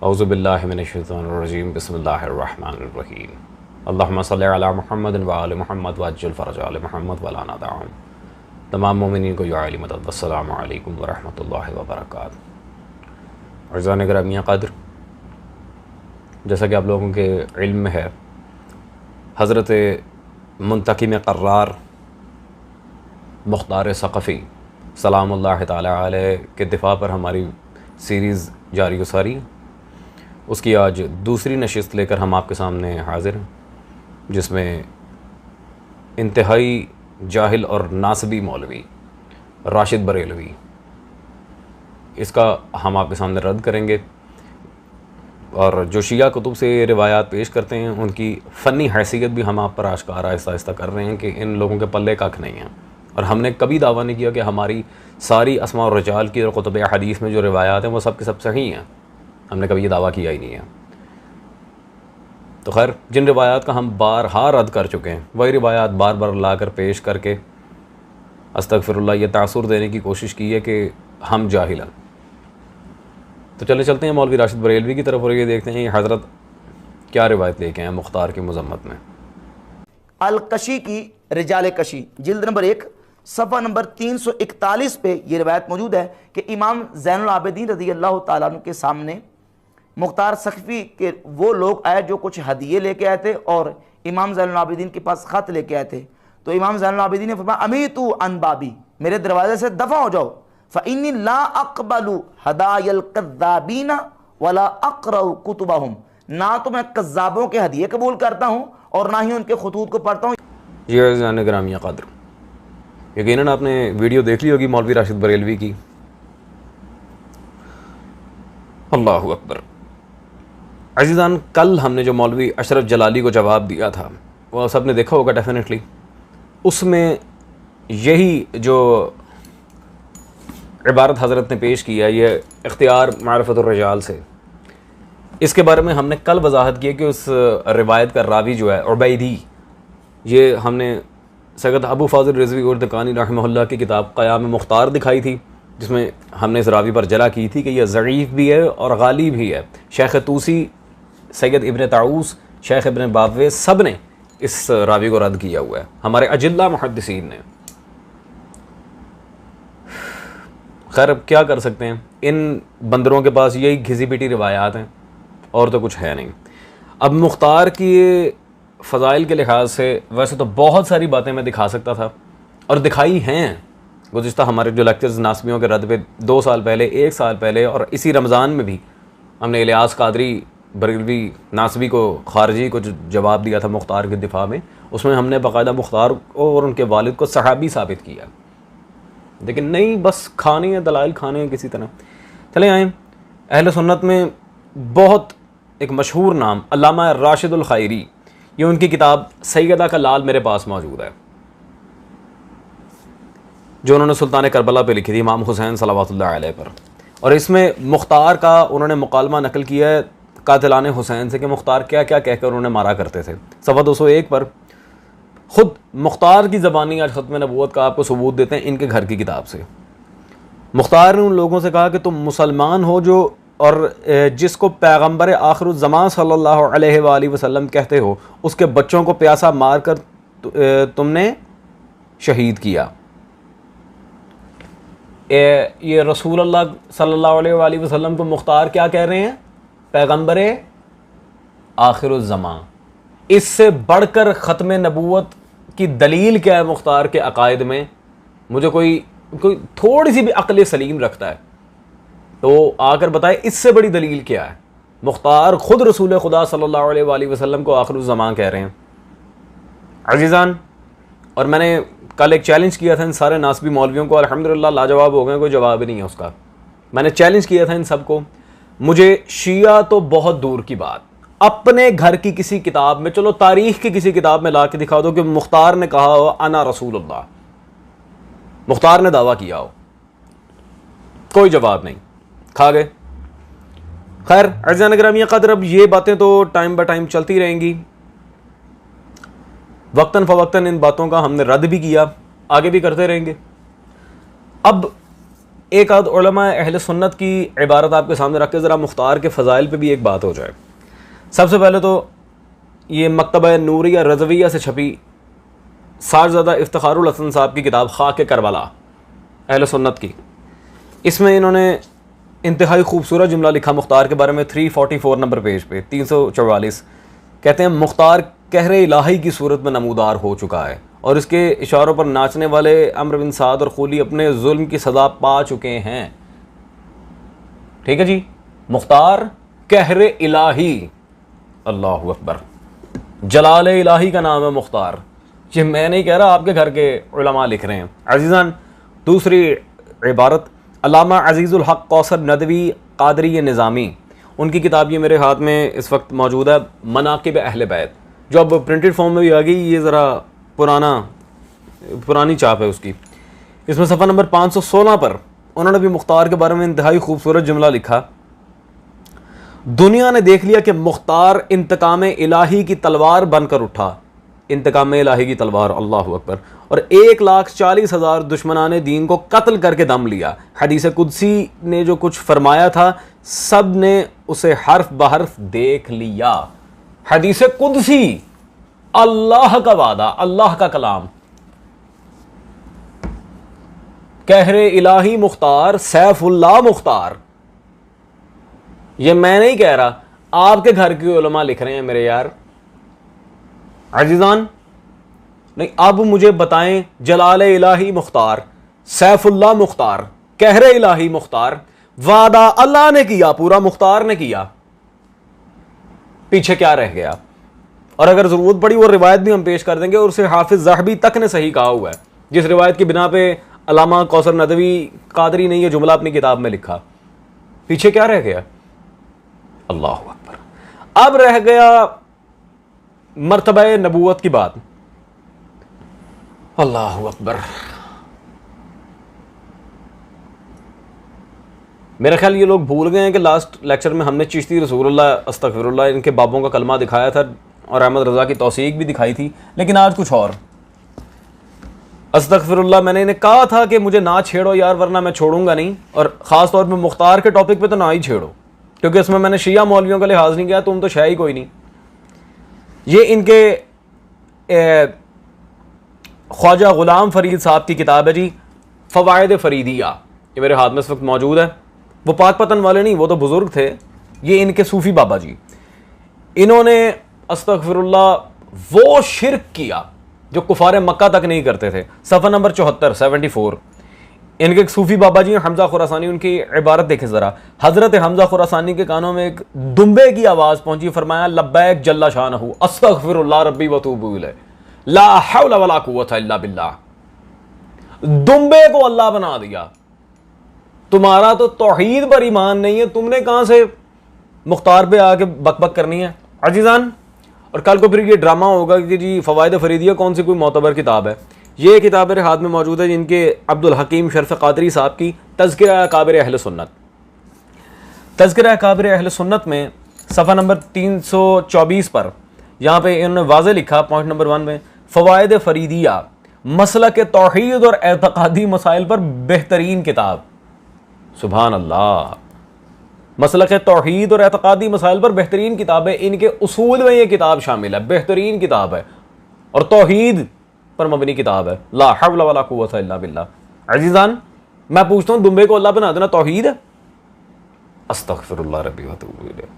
औज़ुबिल्लाहि मिनश्शैतानिर्रजीम बिस्मिल्लाहिर्रहमानिर्रहीम अल्लाहुम्मा सल्लि अला मुहम्मद व आलि मुहम्मद वअज्जिल फ़रज आलि मुहम्मद वला नदअहुम। तमाम मोमिनीन को या अली मदद वस्सलामु अलैकुम व रहमतुल्लाहि व बरकातहू। अज़ीज़ान गिरामी क़द्र, जैसा कि आप लोगों के इल्म में है, हज़रत मुंतकिम क़र्रार मुख्तार सक़फ़ी सलामुल्लाह तआला अलैह के दिफ़ा पर हमारी सीरीज़ जारी सारी, उसकी आज दूसरी नशिस्त लेकर हम आपके सामने हाज़िर हैं, जिसमें इंतहाई जाहिल और नासबी मौलवी राशिद बरेलवी, इसका हम आपके सामने रद्द करेंगे। और जो शिया कुतुब से रिवायात पेश करते हैं उनकी फ़नी हैसियत भी हम आप पर आश्कार आहिस्ता आहिस्ता कर रहे हैं कि इन लोगों के पल्ले कख नहीं है। और हमने कभी दावा नहीं किया कि हमारी सारी अस्मा और रिजाल की और कुतुब हदीस में जो रिवायात हैं वो सब के सब सही हैं। हमने कभी ये दावा किया ही नहीं है। तो खैर, जिन रिवायात का हम बारहा रद्द कर चुके हैं वही रिवायात बार बार ला कर पेश करके अस्तगफिरुल्लाह ये तासुर देने की कोशिश की है कि हम जाहिल हैं। तो चलते हैं मौलवी राशिद बरेलवी की तरफ और ये देखते हैं ये हज़रत क्या रिवायत लेके हैं मुख्तार की मज़म्मत में। अल-कशी की रिजाल कशी जिल्द नंबर 1 सफ़ा नंबर 341 पे ये रिवायत मौजूद है कि इमाम ज़ैनुल आबिदीन रज़ी अल्लाह तआला अन्हु के सामने मुख्तार सक़फ़ी के वो लोग आए जो कुछ हदिये लेके आए थे और इमाम ज़ैनुल आबिदीन के पास ख़त लेके आए थे। तो इमाम ज़ैनुल आबिदीन ने फरमाया, अमीतु अन बाबी, मेरे दरवाजे से दफ़ा हो जाओ, फ़इन्नी ला अक़बलु हदायल कज़्ज़ाबीना वला अक़रउ कुतुबहुम, ना तो मैं कज़्ज़ाबों के हदिये कबूल करता हूँ और ना ही उनके ख़ुतूत को पढ़ता हूँ। जी अज़ीज़ान गिरामी क़द्र, यकीनन आपने वीडियो देख ली होगी मौलवी राशिद बरेलवी की। अल्लाहु अकबर। अज़ीज़ान, कल हमने जो मौलवी अशरफ जलाली को जवाब दिया था वो सब ने देखा होगा डेफिनेटली। उसमें यही जो इबारत हज़रत ने पेश किया, ये इख्तियार मारिफतुर रिजाल से, इसके बारे में हमने कल वजाहत की कि उस रिवायत का रावी जो है उबैदी, ये हमने सैयद अबू फ़ाज़िल रिज़वी उर्दकानी रहमहुल्लाह की किताब क़याम मुख्तार दिखाई थी, जिसमें हमने इस रावी पर जला की थी कि यह ज़ईफ़ भी है और गाली भी है। शेख तूसी, सैयद इब्न ताऊस, शेख इब्न बावे, सब ने इस रावी को रद्द किया हुआ है, हमारे अजिल्ला मुहद्दिसीन ने। खैर, अब क्या कर सकते हैं, इन बंदरों के पास यही घिसी पिटी रिवायात हैं और तो कुछ है नहीं। अब मुख्तार की फ़ज़ाइल के लिहाज से वैसे तो बहुत सारी बातें मैं दिखा सकता था और दिखाई हैं। गुज़िश्ता हमारे जो लेक्चर्स नासबियों के रद्द पे 2 साल पहले, 1 साल पहले और इसी रमज़ान में भी हमने इलियास कादरी बरेलवी नासबी को, खारजी को जो जवाब दिया था मुख्तार के दिफा में, उसमें हमने बाकायदा मुख्तार और उनके वालिद को सहाबी साबित किया। लेकिन नहीं, बस खाने हैं, दलाइल खाने हैं किसी तरह। चले आएँ, अहले सुन्नत में बहुत एक मशहूर नाम अल्लामा राशिदुल खैरी, ये उनकी किताब सैयदा का लाल मेरे पास मौजूद है, जो उन्होंने सुल्तान करबला पे लिखी थी, इमाम हुसैन सलावतुल्लाह अलैह पर। और इसमें मुख्तार का उन्होंने मुकालमा नकल किया है कातिलान हुसैन से कि मुख्तार क्या क्या कहकर उन्होंने मारा करते थे। सफ़ा 201 पर ख़ुद मुख्तार की ज़बानी आज ख़त्म नबूवत का आपको सबूत देते हैं इनके घर की किताब से। मुख्तार ने उन लोगों से कहा कि तुम मुसलमान हो जो और जिसको पैगम्बर आखिरुज़्ज़मान सल्लल्लाहु अलैहि वसल्लम कहते हो, उसके बच्चों को प्यासा मार कर तुमने शहीद किया। ये रसूल अल्लाह सल्लल्लाहु अलैहि वसल्लम को मुख्तार क्या कह रहे हैं? पैगम्बर आखिरुज़्ज़मान। इससे बढ़कर ख़त्म नबूवत की दलील क्या है मुख्तार के अकायद में? मुझे कोई थोड़ी सी भी अक्ल सलीम रखता है तो आकर बताए इससे बड़ी दलील क्या है। मुख्तार खुद रसूल खुदा सल्लल्लाहु अलैहि वसल्लम को आखिरुज़्ज़मान कह रहे हैं। अज़ीज़ान, और मैंने कल एक चैलेंज किया था इन सारे नासबी मौलवियों को, अल्हम्दुलिल्लाह लाजवाब हो गए, कोई जवाब ही नहीं है उसका। मैंने चैलेंज किया था इन सबको, मुझे शिया तो बहुत दूर की बात, अपने घर की किसी किताब में, चलो तारीख़ की किसी किताब में ला के दिखा दो कि मुख्तार ने कहा हो अना रसूलुल्लाह, मुख्तार ने दावा किया हो। कोई जवाब नहीं, खा गए। खैर अज़ीज़ान गिरामी क़द्र, अब ये बातें तो टाइम ब टाइम चलती रहेंगी, वक्तन फ़वक्तन इन बातों का हमने रद्द भी किया, आगे भी करते रहेंगे। अब एक आध उलमा अहले सुन्नत की इबारत आपके सामने रख के ज़रा मुख्तार के फ़ज़ाइल पे भी एक बात हो जाए। सबसे पहले तो ये मकतबा नूरिया रज़विया से छपी सारज़दा इफ्तिखारुल हसन साहब की किताब खाक करबला अहले सुन्नत की, इसमें इन्होंने इंतहाई खूबसूरत जुमला लिखा मुख्तार के बारे में 344 नंबर पेज पे 344। कहते हैं मुख्तार कहरे इलाही की सूरत में नमूदार हो चुका है और इसके इशारों पर नाचने वाले अम्र बिन साद और खूली अपने जुल्म की सज़ा पा चुके हैं। ठीक है जी, मुख्तार कहरे इलाही, अल्लाहु अकबर, जलाल इलाही का नाम है मुख्तार। ये मैं नहीं कह रहा, आपके घर के उलमा लिख रहे हैं। अजीज़ान, दूसरी इबारत अल्लामा अजीज़ुल हक कौसर नदवी कादरी निज़ामी, उनकी किताब ये मेरे हाथ में इस वक्त मौजूद है, मनाकिब अहले बैत, जो अब प्रिंटेड फॉर्म में भी आ गई। ये ज़रा पुरानी चाप है उसकी। इसमें सफ़ा नंबर 516 पर उन्होंने भी मुख्तार के बारे में इंतहाई खूबसूरत जुमला लिखा। दुनिया ने देख लिया कि मुख्तार इंतकाम इलाही की तलवार बनकर उठा, इंतकाम इलाही की तलवार, अल्लाहु अकबर, और 1,40,000 दुश्मनाने दीन को कत्ल करके दम लिया। हदीस कुदसी ने जो कुछ फरमाया था सब ने उसे हर्फ बहर्फ देख लिया। हदीस कुदसी, अल्लाह का वादा, अल्लाह का कलाम। कहरे इलाही मुख्तार, सैफुल्लाह मुख्तार, ये मैं नहीं कह रहा, आपके घर के उलमा लिख रहे हैं मेरे यार। अजीजान, नहीं, अब मुझे बताएं, जलाल इलाही मुख्तार, सैफुल्लाह मुख्तार, कहरे इलाही मुख्तार, वादा अल्लाह ने किया, पूरा मुख्तार ने किया, पीछे क्या रह गया? और अगर जरूरत पड़ी वो रिवायत भी हम पेश कर देंगे, और उसे हाफिज ज़हबी तक ने सही कहा हुआ है, जिस रिवायत की बिना पे अल्लामा कौसर नदवी कादरी ने यह जुमला अपनी किताब में लिखा। पीछे क्या रह गया? अल्लाह अकबर। अब रह गया मर्तबा नबूवत की बात। अल्लाह अकबर। मेरा ख्याल ये लोग भूल गए हैं कि लास्ट लेक्चर में हमने चिश्ती रसूलुल्लाह अस्तगफिरुल्लाह इनके बाबों का कलमा दिखाया था और अहमद रज़ा की तौसीक भी दिखाई थी, लेकिन आज कुछ और। अस्तगफिरुल्लाह, मैंने इन्हें कहा था कि मुझे ना छेड़ो यार, वरना मैं छोड़ूंगा नहीं, और ख़ास तौर पे मुख्तार के टॉपिक पे तो ना ही छेड़ो, क्योंकि इसमें मैंने शिया मौलवियों का लिहाज नहीं किया, तुम तो शायद ही कोई नहीं। ये इनके ख्वाजा गुलाम फरीद साहब की किताब है जी, फ़वाइद फ़रीदिया, ये मेरे हाथ में इस वक्त मौजूद है। वो पाक पतन वाले नहीं, वो तो बुज़ुर्ग थे, ये इनके सूफ़ी बाबा जी। इन्होंने अस्तगफिरुल्लाह वो शिर्क किया जो कुफार मक्का तक नहीं करते थे। सफ़ा नंबर 74 इनके एक सूफ़ी बाबा जी हमज़ा खुरासानी, उनकी इबारत देखें ज़रा। हज़रत हमज़ा खुरासानी के कानों में एक दुम्बे की आवाज़ पहुंची, फरमाया लब्बैक जल्ला शानहू अस्तगफिरुल्लाह रब्बी व तूबू इलैह ला हौला वला कुव्वता इल्ला बिल्लाह। दुम्बे को अल्लाह बना दिया। तुम्हारा तो तौहीद पर ईमान नहीं है, तुमने कहां से मुख्तार पे आके बकबक करनी है अजीजान। और कल को फिर ये ड्रामा होगा कि जी फ़वाइद फ़रीदिया कौन सी कोई मोतबर किताब है। ये किताब मेरे हाथ में मौजूद है, जिनके अब्दुल हकीम शरफ कादरी साहब की तज़किरा अकाबिर अहले सुन्नत। तज़किरा अकाबिर अहले सुन्नत में सफ़ा नंबर 324 पर यहाँ पे इन्होंने वाज़े लिखा, पॉइंट नंबर 1 में, फ़वाइद फ़रीदिया मसलक तौहीद और एतक़ादी मसाइल पर बेहतरीन किताब। सुभान अल्लाह, मसलक तौहीद और एतक़ादी मसाइल पर बेहतरीन किताब है। इनके उसूल में ये किताब शामिल है, बेहतरीन किताब है और तौहीद पर मबनी किताब है। ला हौला वला कुव्वता इल्ला बिल्लाह। अजीज़ान, मैं पूछता हूँ, दुम्बे को अल्लाह बना देना तौहीद है? अस्तगफिरुल्लाह रब्बी व तूबू इलैह।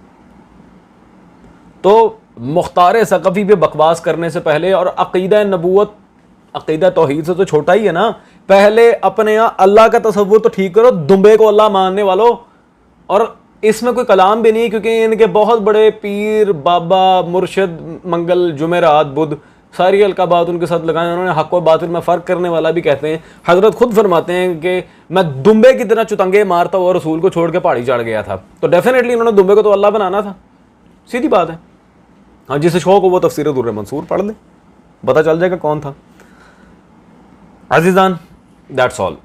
तो मुख्तार सकफ़ी पे बकवास करने से पहले, और अक़ीदा नबूवत अक़ीदा तौहीद से तो छोटा ही है ना, पहले अपने यहाँ अल्लाह का तसव्वुर तो ठीक करो, दुम्बे को अल्लाह मानने वालों। और इसमें कोई कलाम भी नहीं, क्योंकि इनके बहुत बड़े पीर बाबा मुर्शिद मंगल जुमेरात बुध सारी अलकाबात उनके साथ लगाए। उन्होंने हक़ व बातिल में फ़र्क करने वाला भी कहते हैं। हज़रत खुद फरमाते हैं कि मैं दुम्बे की तरह चुतंगे मारता हुआ रसूल को छोड़ के पहाड़ी चढ़ गया था। तो डेफिनेटली उन्होंने दुम्बे को तो अल्लाह बनाना था, सीधी बात है। हाँ, जिसे शौक हो वो तफसीर दुर्र मंसूर पढ़ ले, पता चल जाएगा कौन था। अजीज़ान, दैट्स ऑल।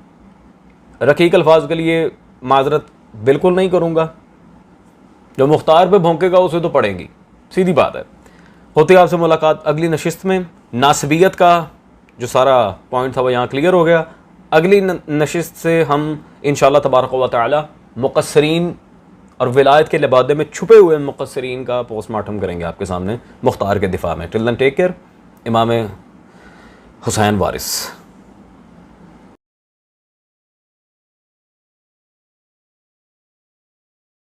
रकीक अल्फाज के लिए माजरत बिल्कुल नहीं करूँगा, जो मुख्तार पे भौंकेगा उसे तो पड़ेंगी, सीधी बात है। होती आपसे मुलाकात अगली नशिस्त में। नासबियत का जो सारा पॉइंट था वो यहाँ क्लियर हो गया। अगली नशिस्त से हम इंशाअल्लाह तबारक व तआला मुक़स्सिरीन और विलायत के लिबादे में छुपे हुए मुक़स्सिरीन का पोस्टमार्टम करेंगे आपके सामने मुख्तार के दिफा में। Till then take care. Imam Hussain वारिस।